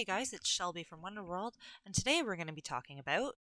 Hey guys, it's Shelby from Wonderworld, and today we're going to be talking about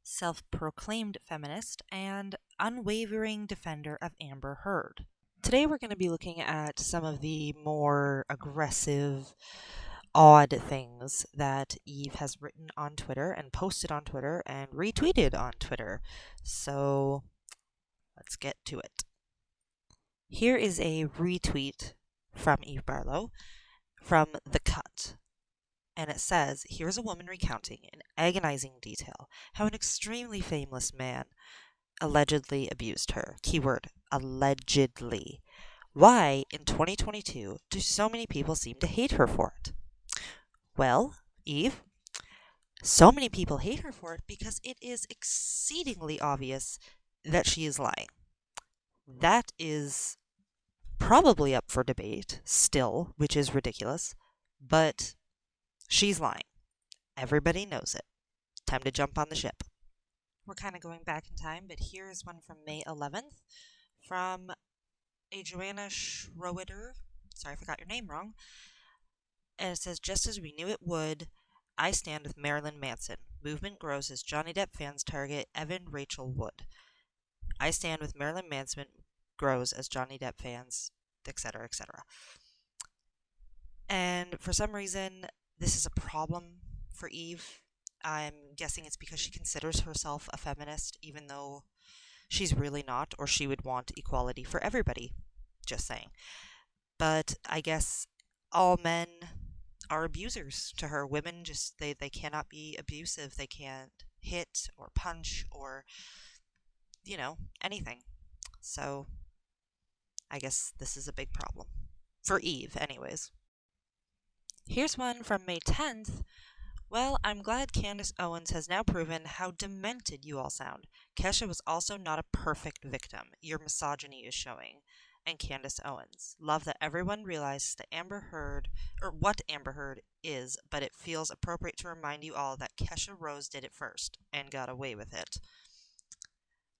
self proclaimed feminist and unwavering defender of Amber Heard. Today we're going to be looking at some of the more aggressive, odd things that Eve has written on Twitter and posted on Twitter and retweeted on Twitter. So let's get to it. Here is a retweet from Eve Barlow from The Cut. And it says, here's a woman recounting in agonizing detail how an extremely famous man allegedly abused her. Keyword, allegedly. Why, in 2022, do so many people seem to hate her for it? Well, Eve, so many people hate her for it because it is exceedingly obvious that she is lying. That is probably up for debate still, which is ridiculous, but she's lying. Everybody knows it. Time to jump on the ship. We're kind of going back in time, but here is one from May 11th from a Joanna Schroeder. Sorry, I forgot your name wrong. And it says, just as we knew it would, I stand with Marilyn Manson. Movement grows as Johnny Depp fans target Evan Rachel Wood. I stand with Marilyn Manson grows as Johnny Depp fans, etc., etc. And for some reason, this is a problem for Eve. I'm guessing it's because she considers herself a feminist, even though she's really not, or she would want equality for everybody. Just saying. But I guess all men are abusers to her. Women just, they cannot be abusive. They can't hit or punch or, anything. So I guess this is a big problem. For Eve, anyways. Here's one from May 10th. Well, I'm glad Candace Owens has now proven how demented you all sound. Kesha was also not a perfect victim. Your misogyny is showing. And Candace Owens. Love that everyone realizes that Amber Heard, or what Amber Heard is, but it feels appropriate to remind you all that Kesha Rose did it first and got away with it.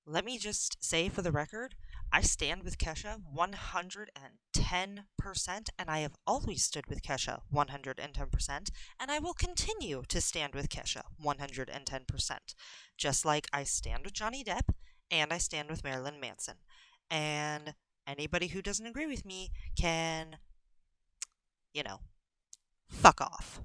Let me just say for the record, I stand with Kesha 110%, and I have always stood with Kesha 110%, and I will continue to stand with Kesha 110%, just like I stand with Johnny Depp and I stand with Marilyn Manson. And anybody who doesn't agree with me can, fuck off.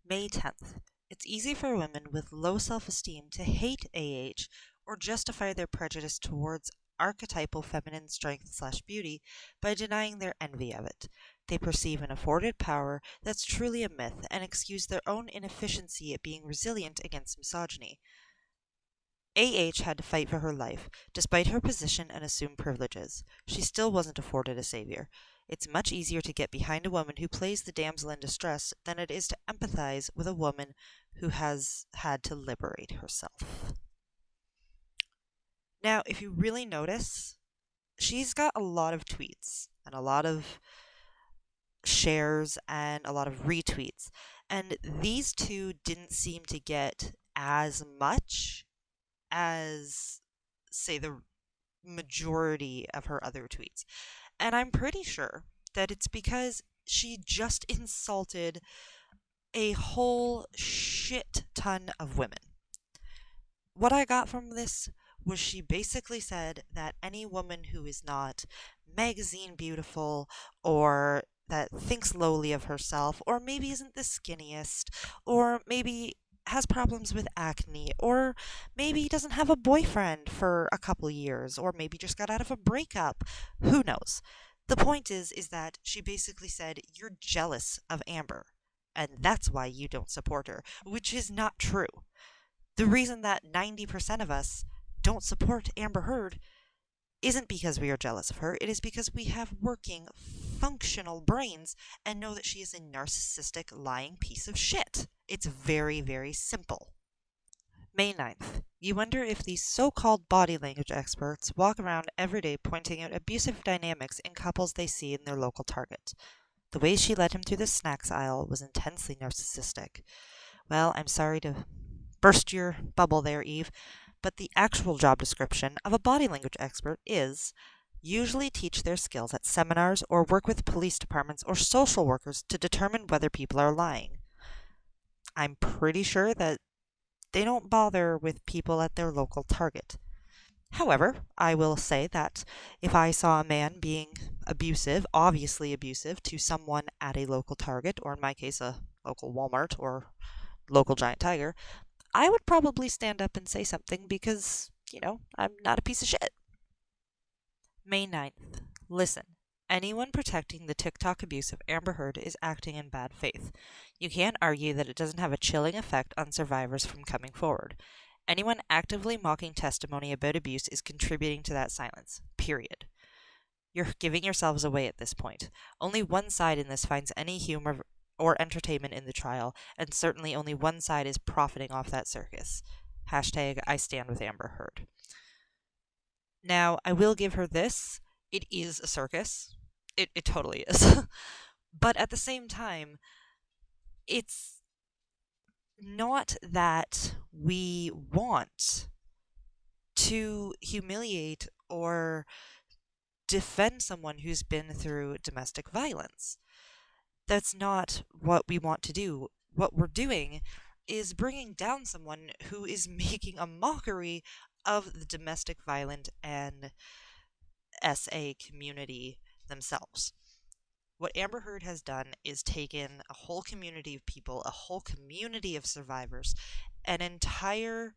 May 10th. It's easy for women with low self-esteem to hate AH or justify their prejudice towards archetypal feminine strength/beauty by denying their envy of it. They perceive an afforded power that's truly a myth and excuse their own inefficiency at being resilient against misogyny. AH had to fight for her life, despite her position and assumed privileges. She still wasn't afforded a savior. It's much easier to get behind a woman who plays the damsel in distress than it is to empathize with a woman who has had to liberate herself. Now, if you really notice, she's got a lot of tweets and a lot of shares and a lot of retweets. And these two didn't seem to get as much as, say, the majority of her other tweets. And I'm pretty sure that it's because she just insulted a whole shit ton of women. What I got from this was she basically said that any woman who is not magazine beautiful or that thinks lowly of herself or maybe isn't the skinniest or maybe has problems with acne or maybe doesn't have a boyfriend for a couple years or maybe just got out of a breakup, who knows. The point is that she basically said you're jealous of Amber and that's why you don't support her, which is not true. The reason that 90% of us don't support Amber Heard isn't because we are jealous of her. It is because we have working, functional brains and know that she is a narcissistic, lying piece of shit. It's very, very simple. May 9th. You wonder if these so-called body language experts walk around every day pointing out abusive dynamics in couples they see in their local Target. The way she led him through the snacks aisle was intensely narcissistic. Well, I'm sorry to burst your bubble there, Eve, but the actual job description of a body language expert is usually teach their skills at seminars or work with police departments or social workers to determine whether people are lying. I'm pretty sure that they don't bother with people at their local Target. However, I will say that if I saw a man being abusive, obviously abusive, to someone at a local Target, or in my case, a local Walmart or local Giant Tiger, I would probably stand up and say something because, I'm not a piece of shit. May 9th. Listen. Anyone protecting the TikTok abuse of Amber Heard is acting in bad faith. You can't argue that it doesn't have a chilling effect on survivors from coming forward. Anyone actively mocking testimony about abuse is contributing to that silence. Period. You're giving yourselves away at this point. Only one side in this finds any humor or entertainment in the trial, and certainly only one side is profiting off that circus. Hashtag I stand with Amber Heard. Now, I will give her this. It is a circus. It totally is. But at the same time, it's not that we want to humiliate or defend someone who's been through domestic violence. That's not what we want to do. What we're doing is bringing down someone who is making a mockery of the domestic violent and SA community themselves. What Amber Heard has done is taken a whole community of people, a whole community of survivors, an entire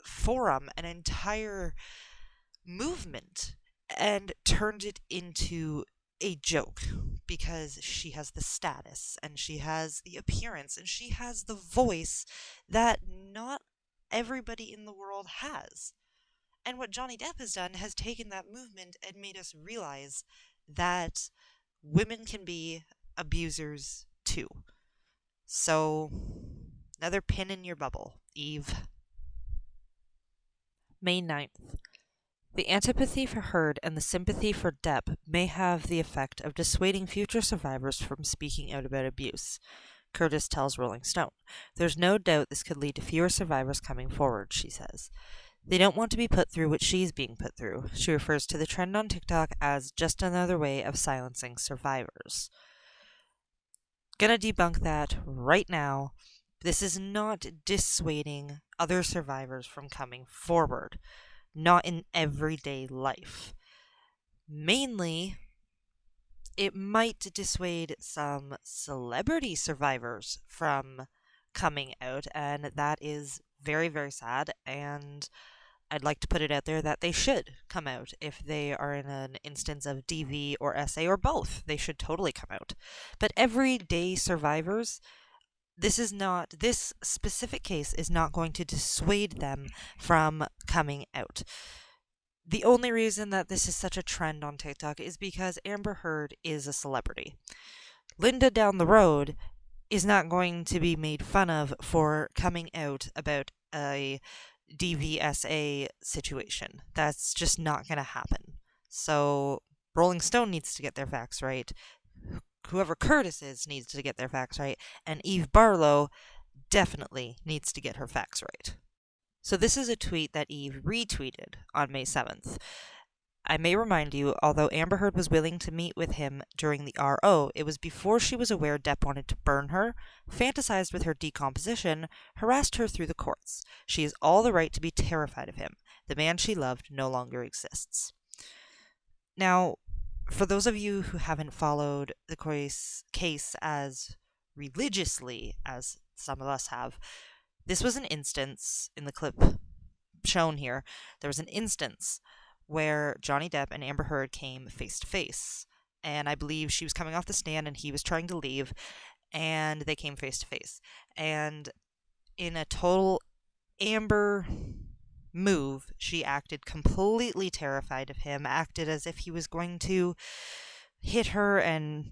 forum, an entire movement, and turned it into a joke because she has the status and she has the appearance and she has the voice that not everybody in the world has. And what Johnny Depp has done has taken that movement and made us realize that women can be abusers too. So, another pin in your bubble, Eve. May 9th. The antipathy for Heard and the sympathy for Depp may have the effect of dissuading future survivors from speaking out about abuse, Curtis tells Rolling Stone. There's no doubt this could lead to fewer survivors coming forward, she says. They don't want to be put through what she's being put through. She refers to the trend on TikTok as just another way of silencing survivors. Gonna debunk that right now. This is not dissuading other survivors from coming forward. Not in everyday life. Mainly, it might dissuade some celebrity survivors from coming out, and that is very, very sad, and I'd like to put it out there that they should come out if they are in an instance of DV or SA or both. They should totally come out. But everyday survivors, this specific case is not going to dissuade them from coming out. The only reason that this is such a trend on TikTok is because Amber Heard is a celebrity. Linda down the road is not going to be made fun of for coming out about a DVSA situation. That's just not going to happen. So Rolling Stone needs to get their facts right. Whoever Curtis is needs to get their facts right. And Eve Barlow definitely needs to get her facts right. So this is a tweet that Eve retweeted on May 7th. I may remind you, although Amber Heard was willing to meet with him during the RO, it was before she was aware Depp wanted to burn her, fantasized with her decomposition, harassed her through the courts. She has all the right to be terrified of him. The man she loved no longer exists. Now, for those of you who haven't followed the case as religiously as some of us have, this was an instance in the clip shown here. There was an instance where Johnny Depp and Amber Heard came face to face. And I believe she was coming off the stand and he was trying to leave, and they came face to face. And in a total Amber move, she acted completely terrified of him, acted as if he was going to hit her and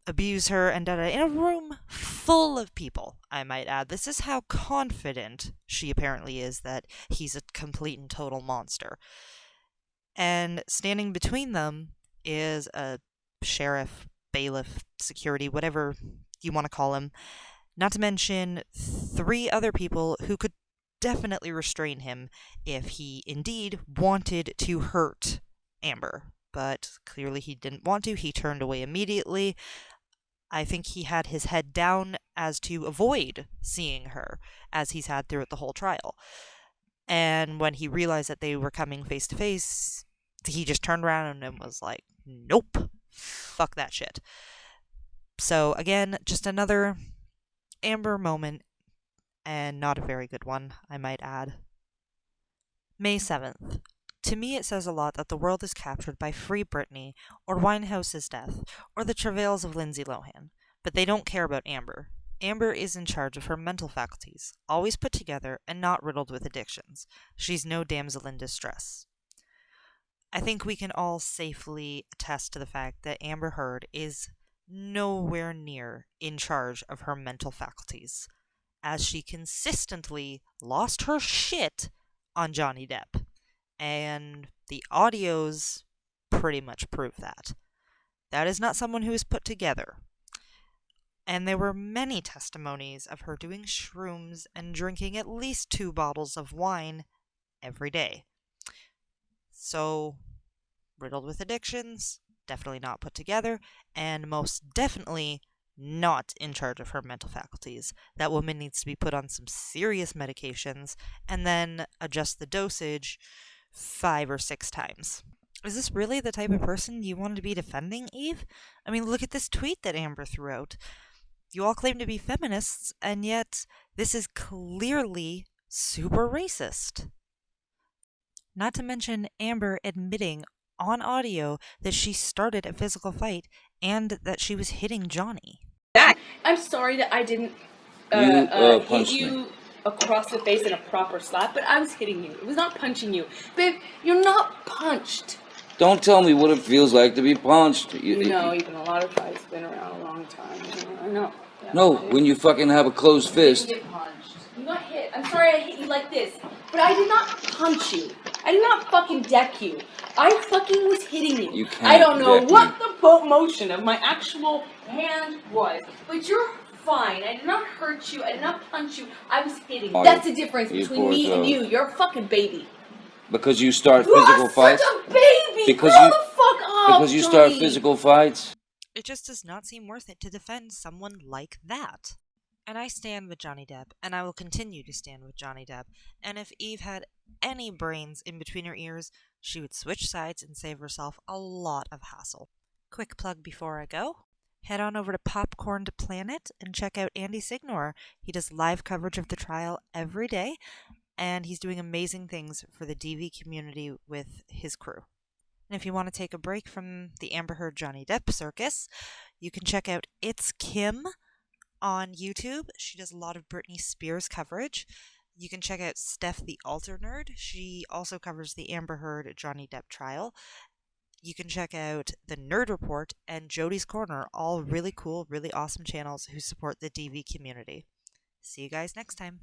abuse her and in a room full of people, I might add. This is how confident she apparently is that he's a complete and total monster. And standing between them is a sheriff, bailiff, security, whatever you want to call him. Not to mention 3 other people who could definitely restrain him if he indeed wanted to hurt Amber. But clearly he didn't want to. He turned away immediately. I think he had his head down as to avoid seeing her, as he's had throughout the whole trial. And when he realized that they were coming face to face, he just turned around and was like, nope, fuck that shit. So again, just another Amber moment, and not a very good one, I might add. May 7th. To me, it says a lot that the world is captured by Free Britney, or Winehouse's death, or the travails of Lindsay Lohan. But they don't care about Amber. Amber is in charge of her mental faculties, always put together and not riddled with addictions. She's no damsel in distress. I think we can all safely attest to the fact that Amber Heard is nowhere near in charge of her mental faculties, as she consistently lost her shit on Johnny Depp. And the audios pretty much prove that. That is not someone who is put together. And there were many testimonies of her doing shrooms and drinking at least 2 bottles of wine every day. So, riddled with addictions, definitely not put together, and most definitely not in charge of her mental faculties. That woman needs to be put on some serious medications and then adjust the dosage 5 or 6 times. Is this really the type of person you want to be defending, Eve? I mean, look at this tweet that Amber threw out. You all claim to be feminists, and yet this is clearly super racist. Not to mention Amber admitting on audio that she started a physical fight and that she was hitting Johnny. I'm sorry that I didn't hit you across the face in a proper slap, but I was hitting you. It was not punching you. Babe, you're not punched. Don't tell me what it feels like to be punched. You know, even a lot of fights been around a long time. I know. Yeah, no, when you fucking have a closed fist. You get punched. You got hit. I'm sorry I hit you like this, but I did not punch you. I did not fucking deck you. I fucking was hitting you. I don't know what the motion of my actual hand was, but you're fine. I did not hurt you. I did not punch you. I was hitting you. That's the difference between me and you. You're a fucking baby. Because you start physical fights? You're such a baby! Grow the fuck up, because you start physical fights? It just does not seem worth it to defend someone like that. And I stand with Johnny Depp, and I will continue to stand with Johnny Depp. And if Eve had any brains in between her ears, she would switch sides and save herself a lot of hassle. Quick plug before I go. Head on over to Popcorn to Planet and check out Andy Signor. He does live coverage of the trial every day, and he's doing amazing things for the DV community with his crew. And if you want to take a break from the Amber Heard Johnny Depp circus, you can check out It's Kim on YouTube. She does a lot of Britney Spears coverage. You can check out Steph the Alter Nerd. She also covers the Amber Heard Johnny Depp trial. You can check out The Nerd Report and Jody's Corner, all really cool, really awesome channels who support the DV community. See you guys next time.